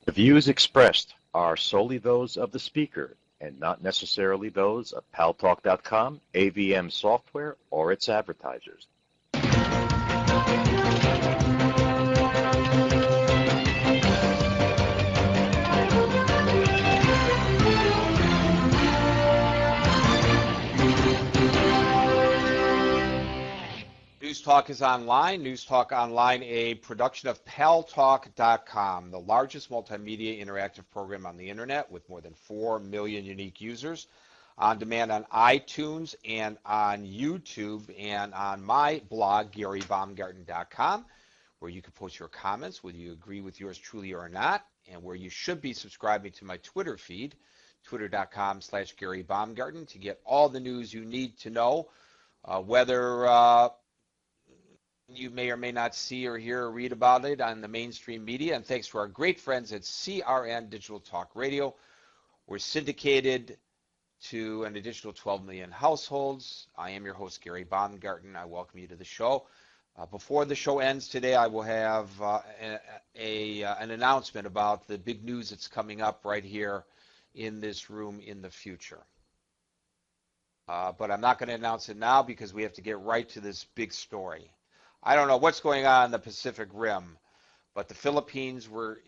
The views expressed are solely those of the speaker and not necessarily those of Paltalk.com, AVM Software, or its advertisers. News Talk is online. News Talk Online, a production of Paltalk.com, the largest multimedia interactive program on the internet with more than 4 million unique users. On demand on iTunes and on YouTube and on my blog, GaryBaumgarten.com, where you can post your comments, whether you agree with yours truly or not, and where you should be subscribing to my Twitter feed, twitter.com/GaryBaumgarten, to get all the news you need to know, whether you may or may not see or hear or read about it on the mainstream media. And thanks to our great friends at CRN Digital Talk Radio, we're syndicated to an additional 12 million households. I am your host, Gary Baumgarten. I welcome you to the show. Before the show ends today, I will have an announcement about the big news that's coming up right here in this room in the future. But I'm not going to announce it now because we have to get right to this big story. I don't know what's going on in the Pacific Rim, but the Philippines were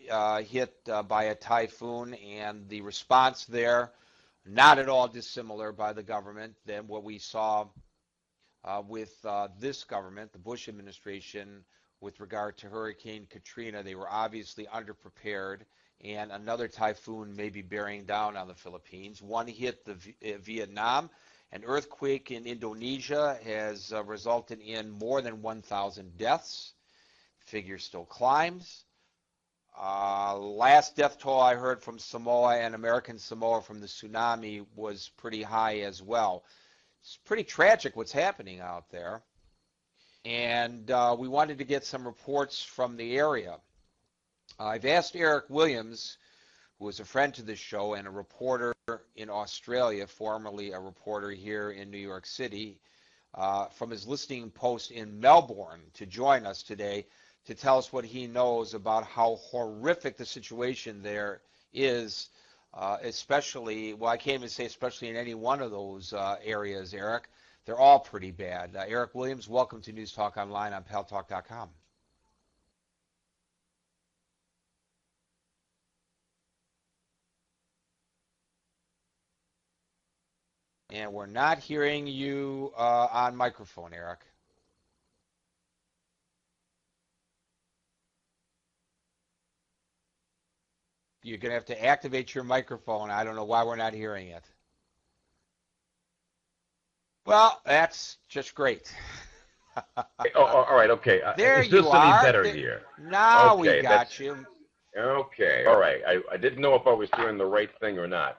hit by a typhoon, and the response there, not at all dissimilar by the government than what we saw with this government, the Bush administration, with regard to Hurricane Katrina. They were obviously underprepared, and another typhoon may be bearing down on the Philippines. One hit Vietnam. An earthquake in Indonesia has resulted in more than 1,000 deaths. Figure still climbs. Last death toll I heard from Samoa and American Samoa from the tsunami was pretty high as well. It's pretty tragic what's happening out there. And we wanted to get some reports from the area. I've asked Eric Williams, who is a friend to this show and a reporter in Australia, formerly a reporter here in New York City, from his listening post in Melbourne, to join us today to tell us what he knows about how horrific the situation there is, especially, well, I can't even say especially in any one of those areas, Eric. They're all pretty bad. Eric Williams, welcome to News Talk Online on Paltalk.com. And we're not hearing you on microphone, Eric. You're going to have to activate your microphone. I don't know why we're not hearing it. Well, that's just great. All right, okay. There is this you any are. better here? Now Okay, we got you. Okay, all right. I didn't know if I was doing the right thing or not.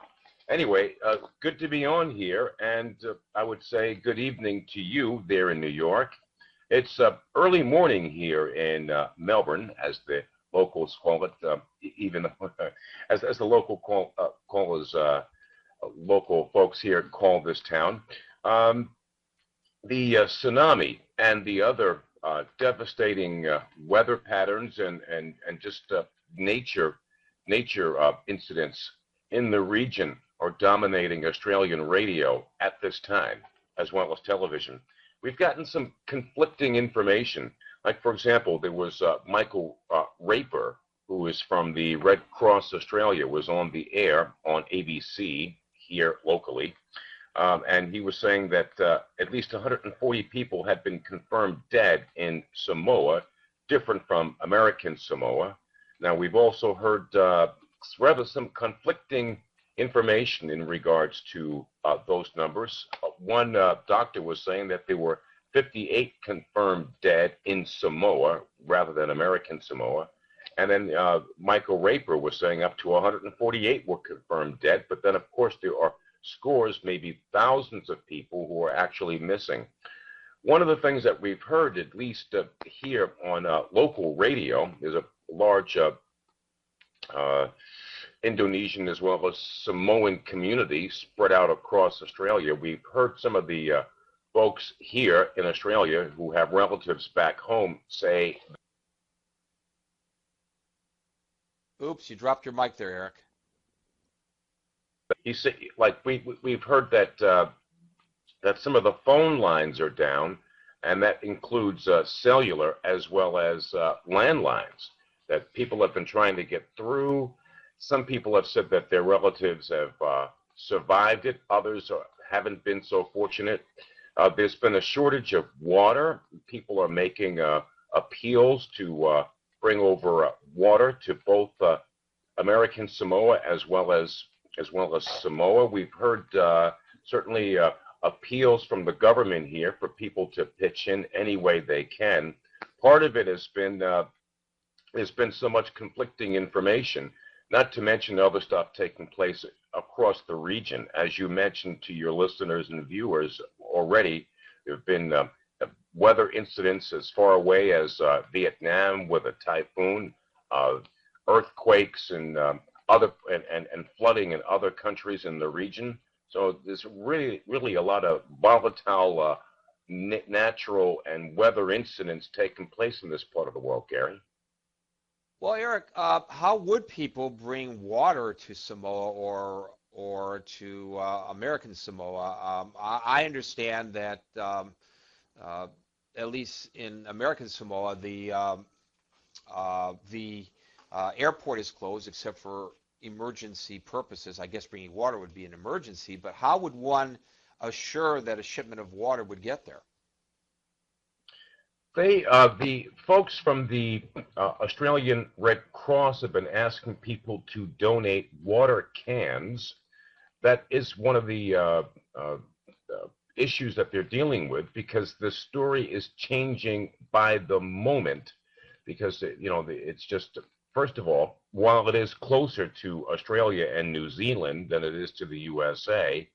Anyway, good to be on here, and I would say good evening to you there in New York. It's early morning here in Melbourne, as the locals call it, even as the local local folks here call this town. The tsunami and the other devastating weather patterns and just nature incidents in the region are dominating Australian radio at this time, as well as television. We've gotten some conflicting information. Like, for example, there was Michael Raper, who is from the Red Cross Australia, was on the air on ABC here locally, and he was saying that at least 140 people had been confirmed dead in Samoa, different from American Samoa. Now, we've also heard rather some conflicting information in regards to those numbers. One doctor was saying that there were 58 confirmed dead in Samoa rather than American Samoa. And then Michael Raper was saying up to 148 were confirmed dead. But then, of course, there are scores, maybe thousands of people who are actually missing. One of the things that we've heard, at least here on local radio, is a large Indonesian as well as Samoan community spread out across Australia. We've heard some of the folks here in Australia who have relatives back home say Oops, you dropped your mic there, Eric. You see, like we've heard that that some of the phone lines are down, and that includes cellular as well as landlines that people have been trying to get through. Some people have said that their relatives have survived it. Others haven't been so fortunate. There's been a shortage of water. People are making appeals to bring over water to both American Samoa as well as Samoa. We've heard certainly appeals from the government here for people to pitch in any way they can. Part of it has been there's been so much conflicting information, not to mention other stuff taking place across the region. As you mentioned to your listeners and viewers already, there have been weather incidents as far away as Vietnam with a typhoon, earthquakes and flooding in other countries in the region. So there's really a lot of volatile natural and weather incidents taking place in this part of the world, Gary. Well, Eric, how would people bring water to Samoa or to American Samoa? I understand that at least in American Samoa, the airport is closed except for emergency purposes. I guess bringing water would be an emergency, but how would one assure that a shipment of water would get there? The folks from the Australian Red Cross have been asking people to donate water cans. That is one of the issues that they're dealing with, because the story is changing by the moment. Because it's just, first of all, while it is closer to Australia and New Zealand than it is to the USA,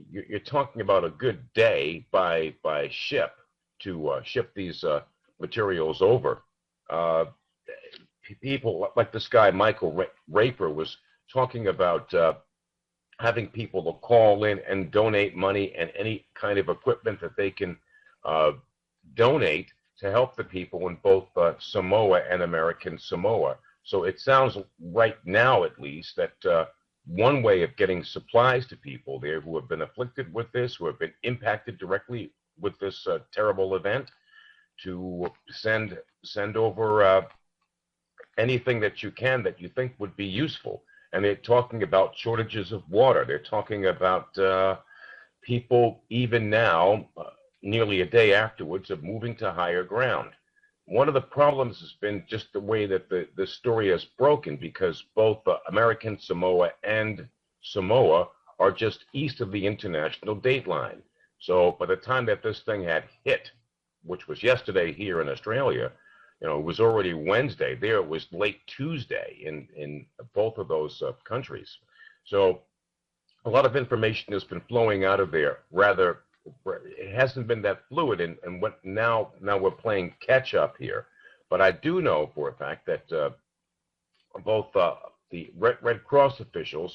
you're talking about a good day by ship to ship these materials over. People like this guy, Michael Raper, was talking about having people to call in and donate money and any kind of equipment that they can donate to help the people in both Samoa and American Samoa. So it sounds right now, at least, that one way of getting supplies to people there who have been afflicted with this, who have been impacted directly with this terrible event, to send over anything that you can that you think would be useful. And they're talking about shortages of water. They're talking about people even now, nearly a day afterwards, of moving to higher ground. One of the problems has been just the way that the story has broken, because both American Samoa and Samoa are just east of the international date line. So by the time that this thing had hit, which was yesterday here in Australia, it was already Wednesday. There it was late Tuesday in both of those countries. So a lot of information has been flowing out of there. Rather, it hasn't been that fluid, and what now we're playing catch up here. But I do know for a fact that both the Red Cross officials